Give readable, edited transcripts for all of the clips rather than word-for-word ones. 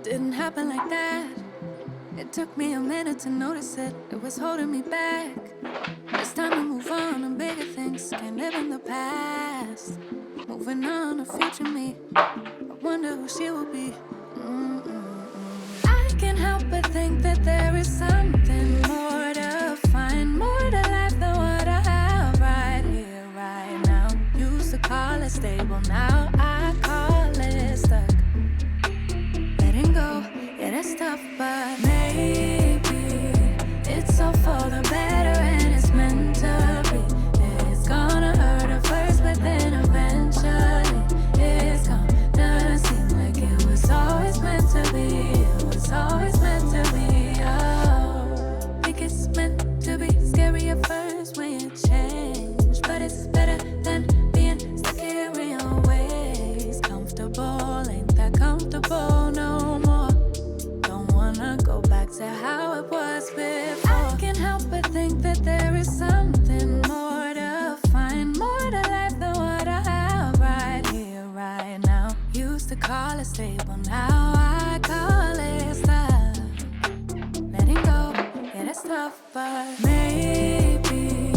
Didn't happen like that. It took me a minute to notice it. It was holding me back. It's time to move on and bigger things. Can't live in the past. Moving on to future me. I wonder who she will be. I can't help but think that there is something more to find, more to life than what I have right here, right now. Used to call it stable, now I call it stuck. Letting go, yeah, that's tough, but maybe it's all for the better and it's meant to be. It's gonna hurt at first, but then eventually it's gonna seem like it was always meant to be. It was always meant to be. Oh, think it's meant to be. Scary at first when you change, but it's better than being stuck here in your ways. Comfortable, ain't that comfortable no more. Don't wanna go back to how it was before. I can't help but think that there is something more to find, more to life than what I have right here, right now. Used to call it stable, now I call it stuff. Letting go, yeah, that's tough, but maybe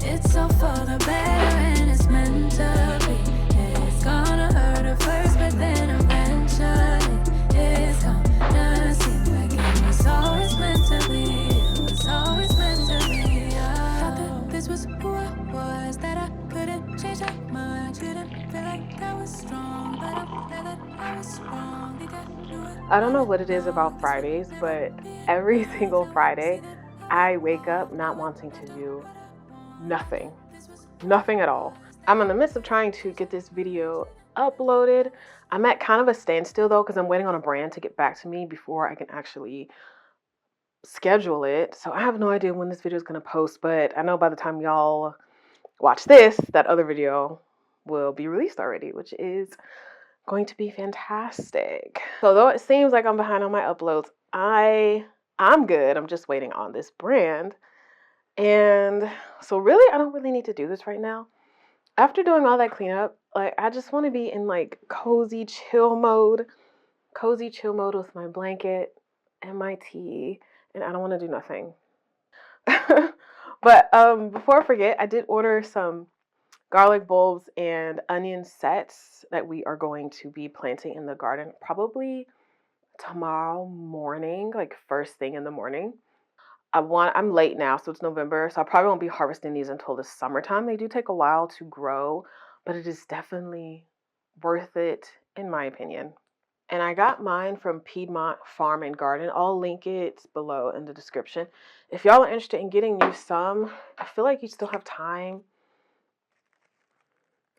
it's all for the better and it's meant to be. It's gonna hurt at first, but then eventually it's gonna seem like it was always meant to be. It was always meant to be. Thought that this was who I was, that I couldn't change that much. Didn't feel like I was strong, but I'm glad that I was wrong. Think I knew it. I don't know what it is about Fridays, but every single Friday, I wake up not wanting to do nothing. Nothing at all. I'm in the midst of trying to get this video uploaded. I'm at kind of a standstill though, because I'm waiting on a brand to get back to me before I can actually schedule it. So I have no idea when this video is going to post, but I know by the time y'all watch this, that other video will be released already, which is going to be fantastic. So though it seems like I'm behind on my uploads, I'm good. I'm just waiting on this brand. And so really, I don't really need to do this right now. After doing all that cleanup, like I just want to be in like cozy chill mode with my blanket and my tea, and I don't want to do nothing. But before I forget, I did order some garlic bulbs and onion sets that we are going to be planting in the garden probably tomorrow morning, like first thing in the morning. I'm late now, so it's November, so I probably won't be harvesting these until the summertime. They do take a while to grow, but it is definitely worth it in my opinion. And I got mine from Piedmont Farm and Garden. I'll link it below in the description. If y'all are interested in getting you some, I feel like you still have time.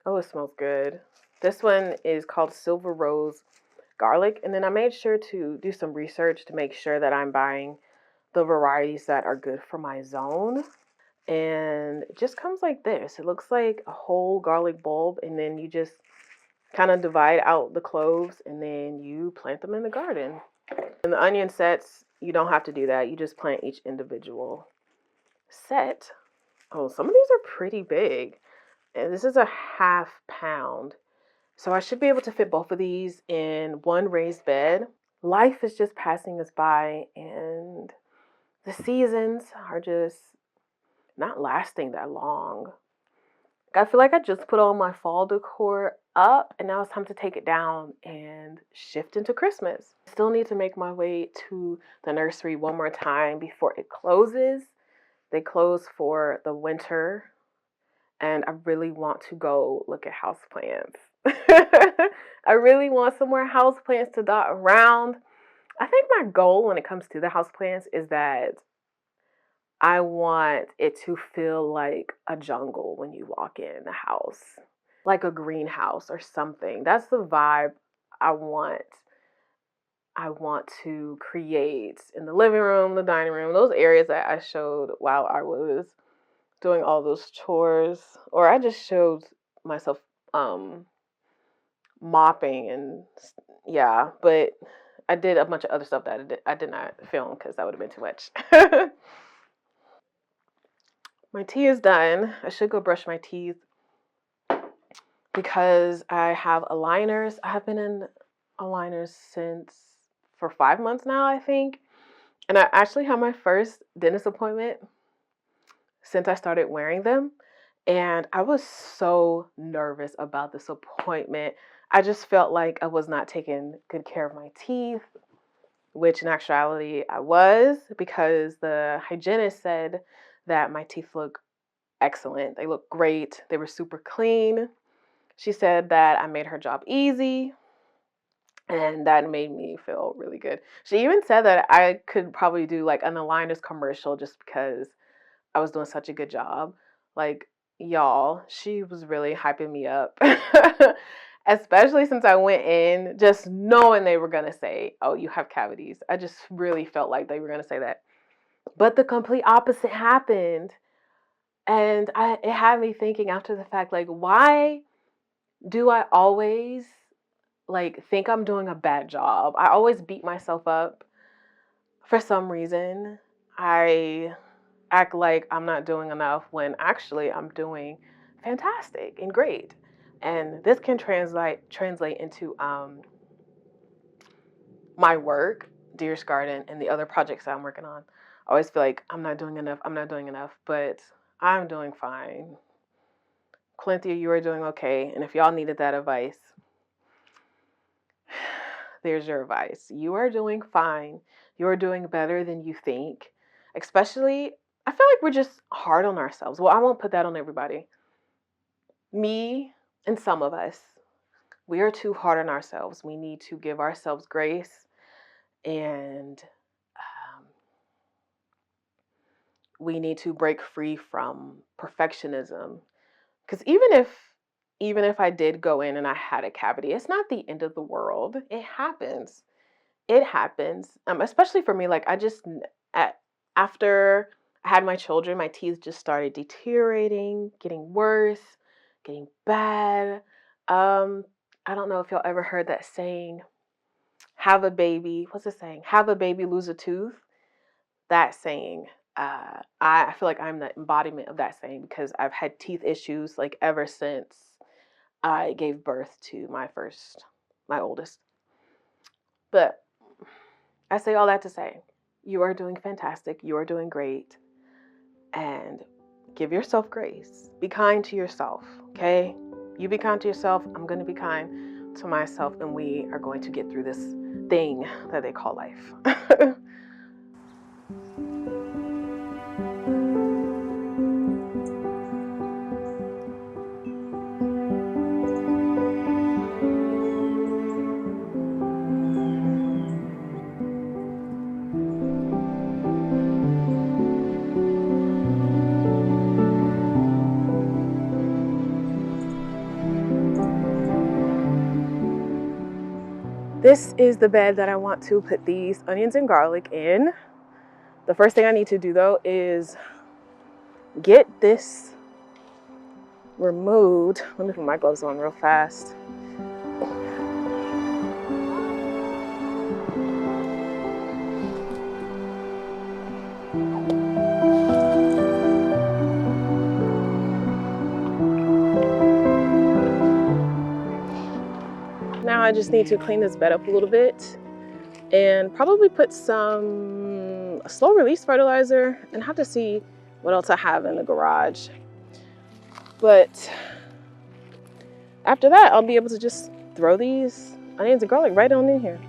Oh, it smells good. This one is called Silver Rose Garlic. And then I made sure to do some research to make sure that I'm buying the varieties that are good for my zone. And it just comes like this. It looks like a whole garlic bulb, and then you just kind of divide out the cloves and then you plant them in the garden. And the onion sets, you don't have to do that. You just plant each individual set. Oh, some of these are pretty big. And this is a ½ pound. So I should be able to fit both of these in one raised bed. Life is just passing us by, and the seasons are just not lasting that long. I feel like I just put all my fall decor up, and now it's time to take it down and shift into Christmas. I still need to make my way to the nursery one more time before it closes. They close for the winter, and I really want to go look at houseplants. I really want some more houseplants to dot around. I think my goal when it comes to the houseplants is that I want it to feel like a jungle when you walk in the house, like a greenhouse or something. That's the vibe I want. I want to create in the living room, the dining room, those areas that I showed while I was doing all those chores, or I just showed myself mopping and yeah, but I did a bunch of other stuff that I did not film because that would have been too much. My tea is done. I should go brush my teeth because I have aligners. I have been in aligners since for 5 months now, I think. And I actually had my first dentist appointment since I started wearing them. And I was so nervous about this appointment. I just felt like I was not taking good care of my teeth, which in actuality I was, because the hygienist said that my teeth look excellent. They look great. They were super clean. She said that I made her job easy, and that made me feel really good. She even said that I could probably do like an aligners commercial just because I was doing such a good job. Like, y'all, she was really hyping me up. Especially since I went in just knowing they were going to say, oh, you have cavities. I just really felt like they were going to say that. But the complete opposite happened. And it had me thinking after the fact, like, why do I always like think I'm doing a bad job? I always beat myself up for some reason. I act like I'm not doing enough when actually I'm doing fantastic and great. And this can translate into my work, Dearest Garden, and the other projects that I'm working on. I always feel like I'm not doing enough, but I'm doing fine. Quilenthia, you are doing okay. And if y'all needed that advice, there's your advice. You are doing fine. You are doing better than you think. Especially, I feel like we're just hard on ourselves. Well, I won't put that on everybody. Me and some of us, we are too hard on ourselves. We need to give ourselves grace, and we need to break free from perfectionism. Because even if I did go in and I had a cavity, it's not the end of the world. It happens. It happens. Especially for me, like after I had my children, my teeth just started deteriorating, getting worse, getting bad. I don't know if y'all ever heard that saying, have a baby. What's the saying? Have a baby, lose a tooth. That saying. I feel like I'm the embodiment of that saying, because I've had teeth issues like ever since I gave birth to my oldest. But I say all that to say, you are doing fantastic. You are doing great. And give yourself grace. Be kind to yourself, okay? You be kind to yourself. I'm going to be kind to myself, and we are going to get through this thing that they call life. This is the bed that I want to put these onions and garlic in. The first thing I need to do though is get this removed. Let me put my gloves on real fast. Now I just need to clean this bed up a little bit and probably put some slow release fertilizer, and have to see what else I have in the garage. But after that, I'll be able to just throw these onions and garlic right on in here.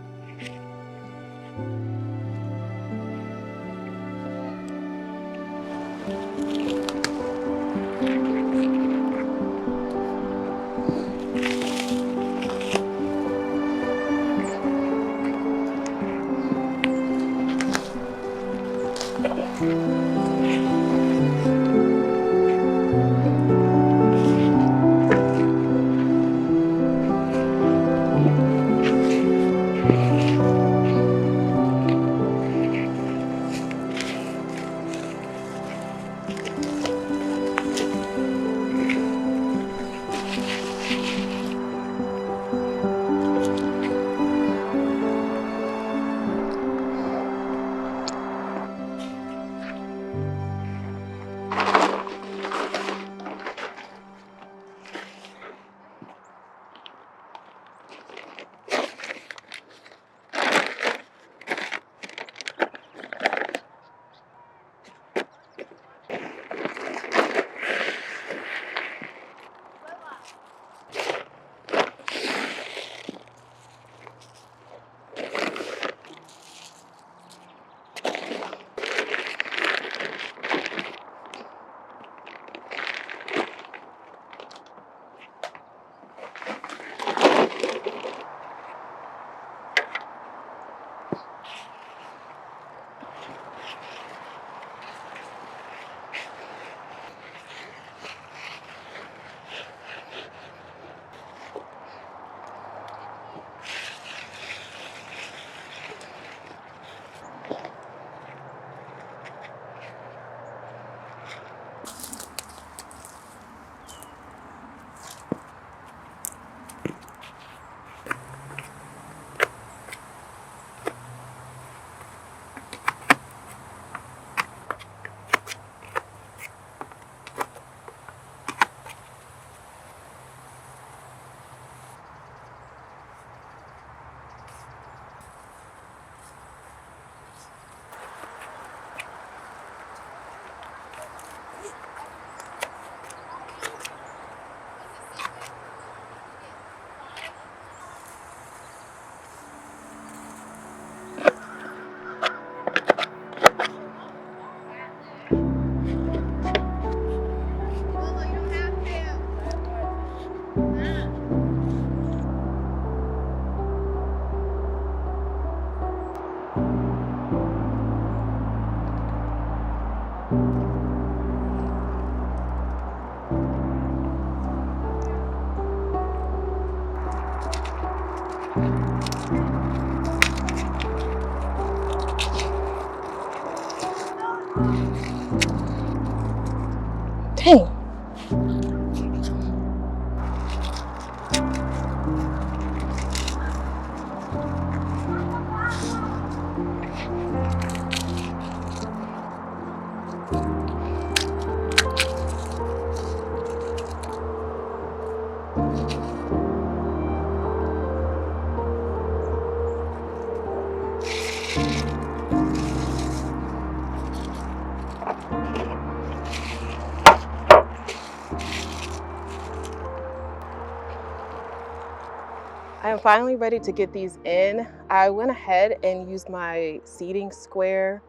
I am finally ready to get these in. I went ahead and used my seating square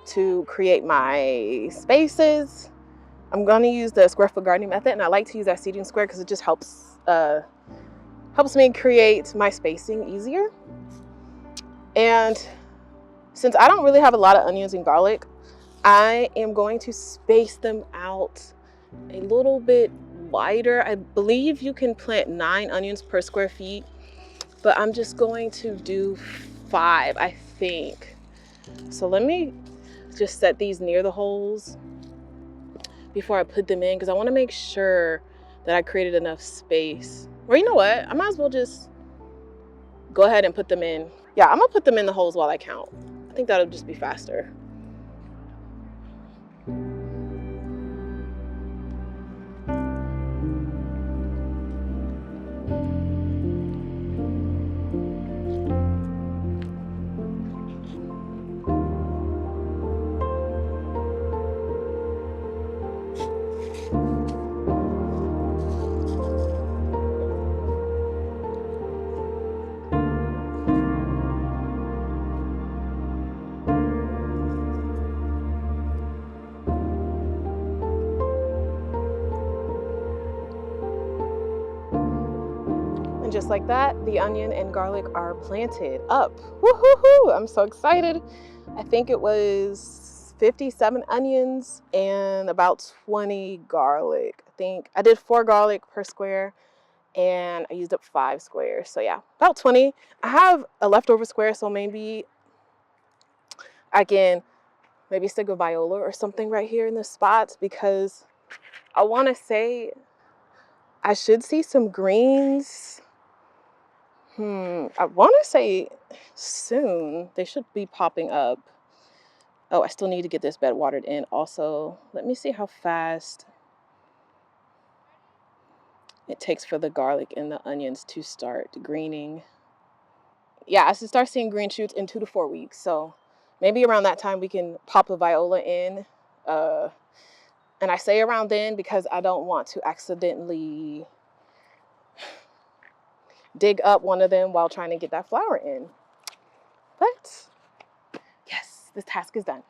to create my spaces. I'm going to use the square foot gardening method, and I like to use that seating square because it just helps me create my spacing easier. And since I don't really have a lot of onions and garlic, I am going to space them out a little bit wider. I believe you can plant 9 onions per square feet, but I'm just going to do 5, I think. So let me just set these near the holes before I put them in, because I want to make sure that I created enough space. Or you know what? I might as well just go ahead and put them in. Yeah, I'm gonna put them in the holes while I count. I think that'll just be faster. And just like that, the onion and garlic are planted up. Woo-hoo-hoo! I'm so excited. I think it was 57 onions and about 20 garlic. I think I did 4 garlic per square and I used up 5 squares. So yeah, about 20. I have a leftover square, so maybe I can stick a viola or something right here in the spots, because I want to say I should see some greens. I want to say soon. They should be popping up. Oh, I still need to get this bed watered in also. Let me see how fast it takes for the garlic and the onions to start greening. Yeah, I should start seeing green shoots in 2 to 4 weeks. So maybe around that time we can pop the viola in. And I say around then because I don't want to accidentally dig up one of them while trying to get that flower in. But yes, this task is done.